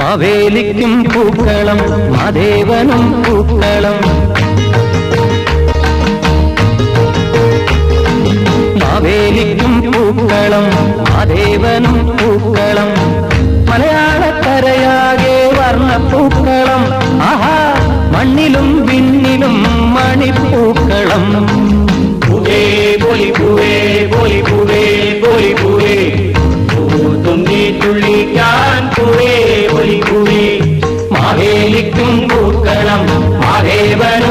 മാവേലിക്കും പൂക്കളം മാദേവനും പൂക്കളം മാവേലിക്കും പൂക്കളം മാദേവനും പൂക്കളം മലയാളക്കരയാകെ വർണ്ണപ്പൂക്കളം ആഹാ മണ്ണിലും വിണ്ണിലും മണിപ്പൂക്കളം പൂവേ ബോലി പൂവേ ബോലി പൂവേ ബോലി പൂവേ തുമ്പി തുള്ളിക്കാൻ പൂവേ ബോലി പൂവേ മാവേലിക്കും പൂക്കളം മാദേവനും